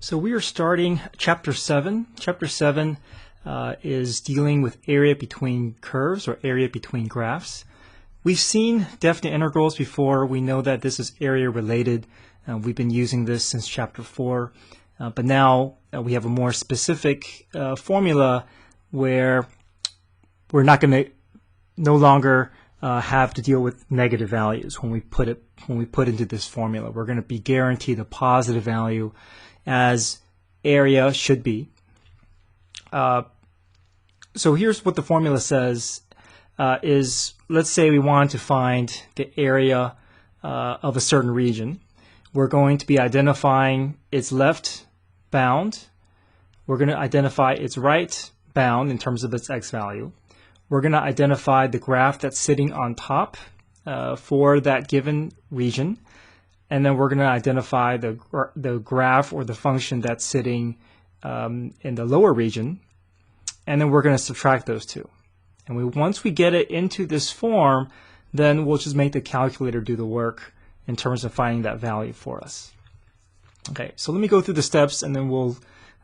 So we are starting Chapter 7. Chapter 7 is dealing with area between curves or area between graphs. We've seen definite integrals before. We know that this is area related. We've been using this since Chapter 4. But now we have a more specific formula where we're not going to no longer have to deal with negative values when we put into this formula. We're going to be guaranteed a positive value as area should be. So here's what the formula says is, let's say we want to find the area of a certain region. We're going to be identifying its left bound. We're going to identify its right bound in terms of its x value. We're going to identify the graph that's sitting on top for that given region. And then we're going to identify the graph or the function that's sitting in the lower region. And then we're going to subtract those two. And once we get it into this form, then we'll just make the calculator do the work in terms of finding that value for us. Okay, so let me go through the steps and then we'll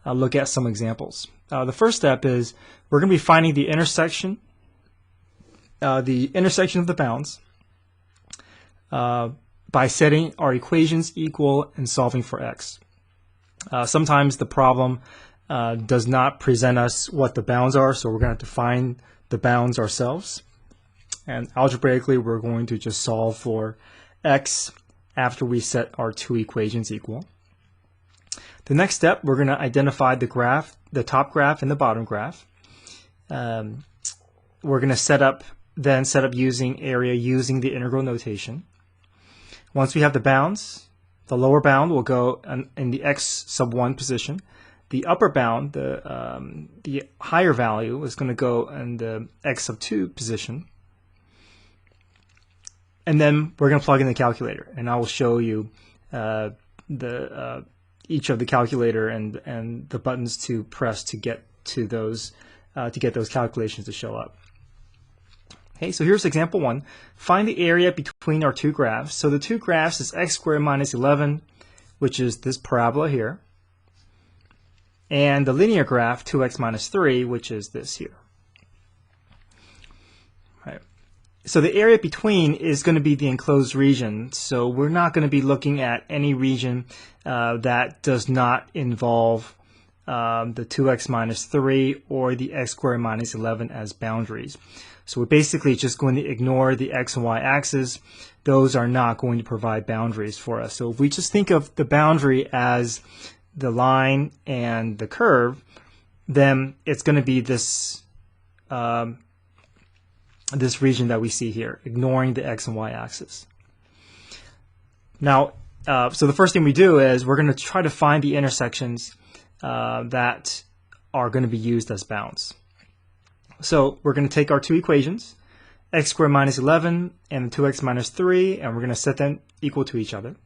look at some examples. The first step is we're going to be finding the intersection of the bounds by setting our equations equal and solving for x. Sometimes the problem does not present us what the bounds are, so we're going to have to find the bounds ourselves. And algebraically, we're going to just solve for x after we set our two equations equal. The next step, we're going to identify the graph, the top graph and the bottom graph. We're going to set up using area using the integral notation. Once we have the bounds, the lower bound will go in the x sub 1 position. The upper bound, the higher value, is going to go in the x sub 2 position. And then we're going to plug in the calculator, and I will show you each of the calculator and the buttons to press to get to those calculations to show up. Okay, so here's example 1. Find the area between our two graphs. So the two graphs is x squared minus 11, which is this parabola here, and the linear graph 2x minus 3, which is this here. Right. So the area between is going to be the enclosed region. So we're not going to be looking at any region that does not involve the 2x minus 3 or the x squared minus 11 as boundaries. So we're basically just going to ignore the x and y axes. Those are not going to provide boundaries for us. So if we just think of the boundary as the line and the curve, then it's going to be this this region that we see here, ignoring the x and y axis. Now, so the first thing we do is we're going to try to find the intersections that are going to be used as bounds. So we're going to take our two equations, x squared minus 11 and 2x minus 3, and we're going to set them equal to each other.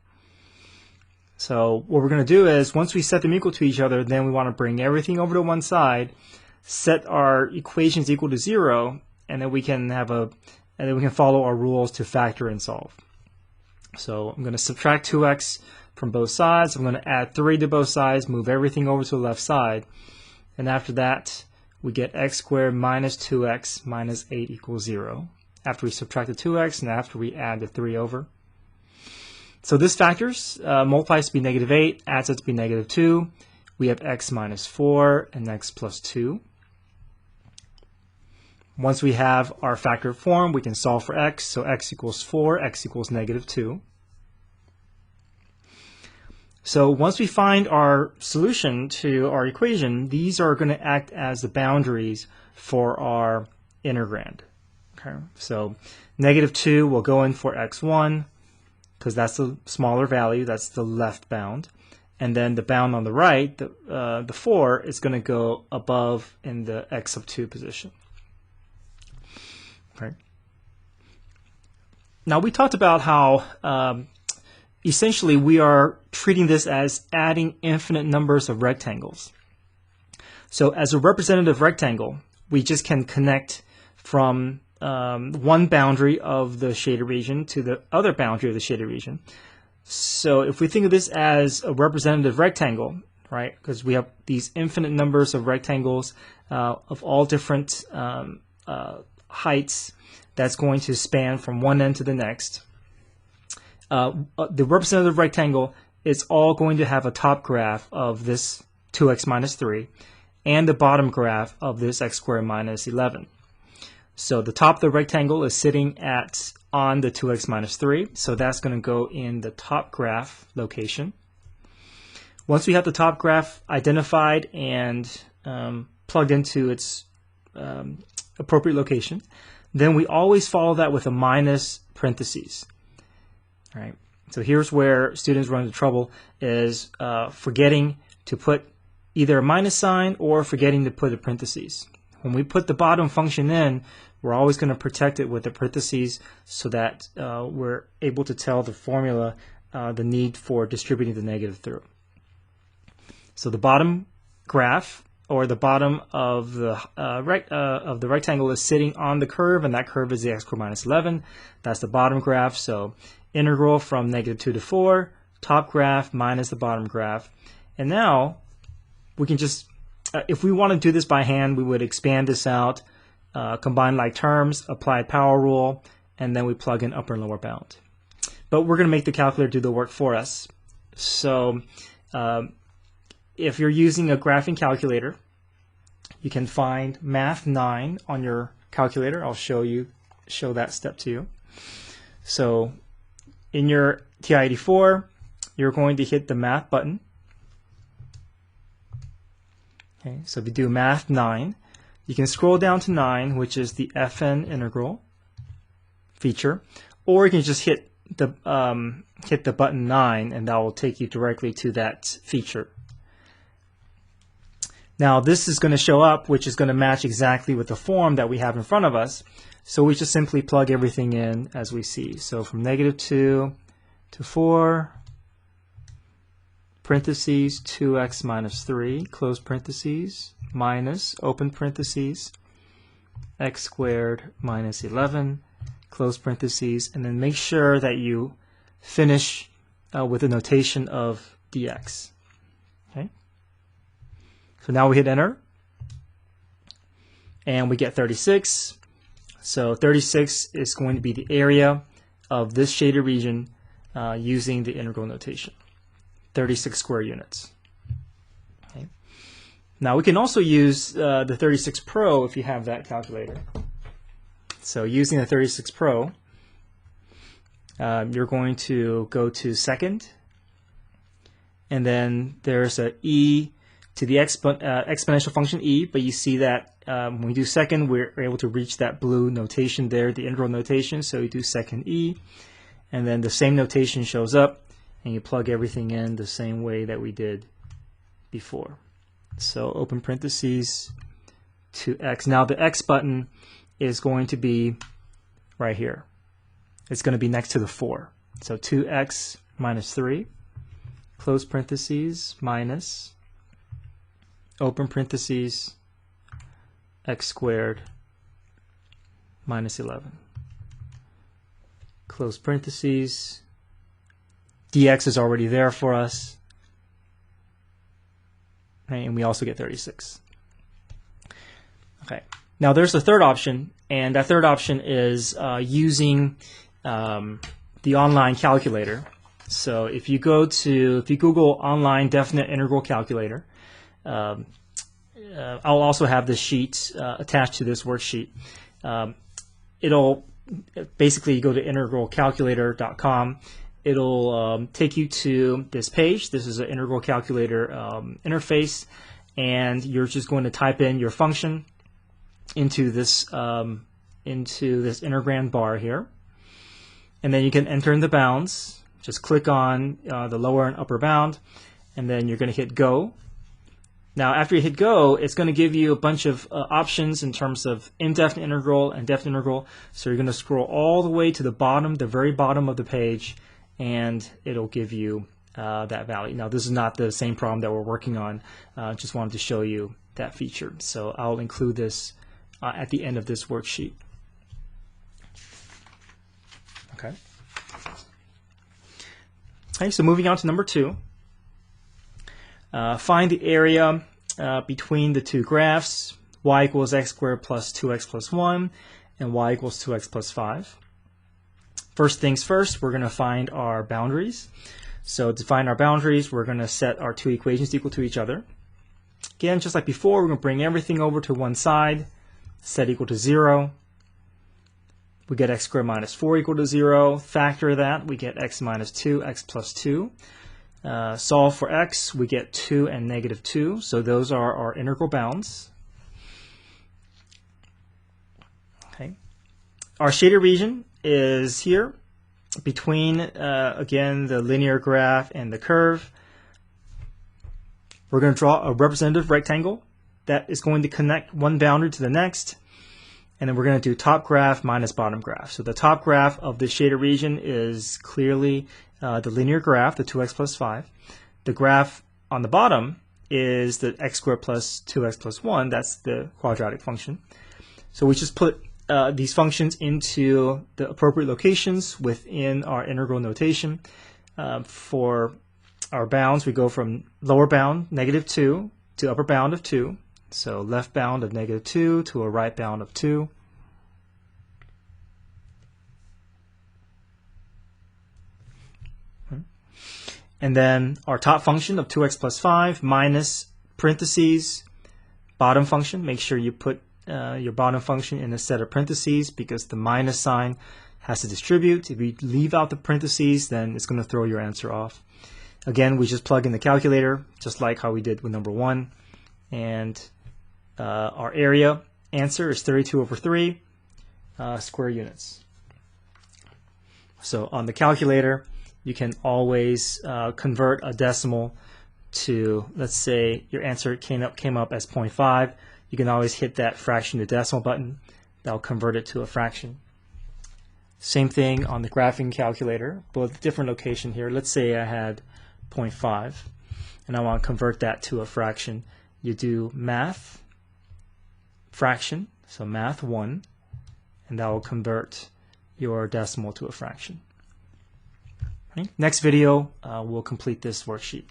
So what we're going to do is, once we set them equal to each other, then we want to bring everything over to one side, set our equations equal to 0, and then we can follow our rules to factor and solve. So I'm going to subtract 2x from both sides. I'm going to add 3 to both sides, move everything over to the left side, and after that we get x squared minus 2x minus 8 equals 0. After we subtract the 2x and after we add the 3 over. So this factors, multiplies to be negative 8, adds it to be negative 2. We have x minus 4 and x plus 2. Once we have our factored form, we can solve for x. So x equals 4, x equals negative 2. So once we find our solution to our equation, these are going to act as the boundaries for our integrand. Okay, so negative 2 will go in for x1 because that's the smaller value, that's the left bound. And then the bound on the right, the 4, is going to go above in the x sub 2 position. Okay. Now we talked about how essentially we are treating this as adding infinite numbers of rectangles. So as a representative rectangle, we just can connect from one boundary of the shaded region to the other boundary of the shaded region. So if we think of this as a representative rectangle, right? Because we have these infinite numbers of rectangles of all different heights that's going to span from one end to the next. The representative rectangle is all going to have a top graph of this 2x minus 3 and the bottom graph of this x squared minus 11. So the top of the rectangle is sitting on the 2x minus 3, so that's going to go in the top graph location. Once we have the top graph identified and plugged into its appropriate location, then we always follow that with a minus parentheses. All right. So here's where students run into trouble, is forgetting to put either a minus sign or forgetting to put a parentheses. When we put the bottom function in, we're always going to protect it with the parentheses so that we're able to tell the formula the need for distributing the negative through. So the bottom graph, or the bottom of the rectangle, is sitting on the curve, and that curve is the x squared minus 11. That's the bottom graph. So integral from -2 to 4, top graph minus the bottom graph. And now we can just, if we want to do this by hand, we would expand this out, combine like terms, apply power rule, and then we plug in upper and lower bound. But we're going to make the calculator do the work for us. So if you're using a graphing calculator, you can find Math 9 on your calculator. I'll show that step to you. So in your TI-84, you're going to hit the Math button. Okay, so if you do Math 9, you can scroll down to 9, which is the FN integral feature, or you can just hit the button 9, and that will take you directly to that feature. Now this is going to show up, which is going to match exactly with the form that we have in front of us. So we just simply plug everything in as we see. So from -2 to 4, parentheses 2x minus 3, close parentheses, minus, open parentheses, x squared minus 11, close parentheses, and then make sure that you finish with the notation of dx. Okay. So now we hit enter, and we get 36. So 36 is going to be the area of this shaded region using the integral notation, 36 square units. Okay. Now we can also use the 36 Pro if you have that calculator. So using the 36 Pro, you're going to go to second, and then there's a e to the exponential function e, but you see that when we do second, we're able to reach that blue notation there, the integral notation. So you do second e, and then the same notation shows up, and you plug everything in the same way that we did before. So open parentheses to x. Now the x button is going to be right here. It's going to be next to the 4. So 2x minus 3, close parentheses, minus, open parentheses, x squared minus 11. Close parentheses. Dx is already there for us. Okay, and we also get 36. Okay. Now there's a third option, and that third option is using the online calculator. So if you Google online definite integral calculator, I'll also have this sheet attached to this worksheet. It'll basically go to integralcalculator.com. It'll take you to this page. This is an integral calculator interface, and you're just going to type in your function into this integrand bar here, and then you can enter in the bounds. Just click on the lower and upper bound, and then you're going to hit go. Now after you hit go, it's going to give you a bunch of options in terms of indefinite integral and definite integral. So you're going to scroll all the way to the bottom, the very bottom of the page, and it'll give you that value. Now this is not the same problem that we're working on. Just wanted to show you that feature. So I'll include this at the end of this worksheet. Okay. Okay, so moving on to number 2. Find the area between the two graphs, y equals x squared plus 2x plus 1, and y equals 2x plus 5. First things first, we're going to find our boundaries. So to find our boundaries, we're going to set our two equations equal to each other. Again, just like before, we're going to bring everything over to one side, set equal to 0. We get x squared minus 4 equal to 0. Factor that, we get x minus 2, x plus 2. Solve for x, we get 2 and negative 2. So those are our integral bounds. Okay. Our shaded region is here between, again, the linear graph and the curve. We're going to draw a representative rectangle that is going to connect one boundary to the next. And then we're going to do top graph minus bottom graph. So the top graph of the shaded region is clearly the linear graph, the 2x plus 5. The graph on the bottom is the x squared plus 2x plus 1. That's the quadratic function. So we just put these functions into the appropriate locations within our integral notation. For our bounds, we go from lower bound, negative 2, to upper bound of 2. So left bound of negative 2 to a right bound of 2. And then our top function of 2x plus 5 minus parentheses, bottom function. Make sure you put your bottom function in a set of parentheses because the minus sign has to distribute. If you leave out the parentheses, then it's going to throw your answer off. Again, we just plug in the calculator, just like how we did with number 1. And our area answer is 32 over 3 square units. So on the calculator, you can always convert a decimal to, let's say your answer came up as 0.5. You can always hit that fraction to decimal button. That'll convert it to a fraction. Same thing on the graphing calculator, but with a different location here. Let's say I had 0.5 and I want to convert that to a fraction. You do math, fraction, so math 1, and that will convert your decimal to a fraction. Next video, we'll complete this worksheet.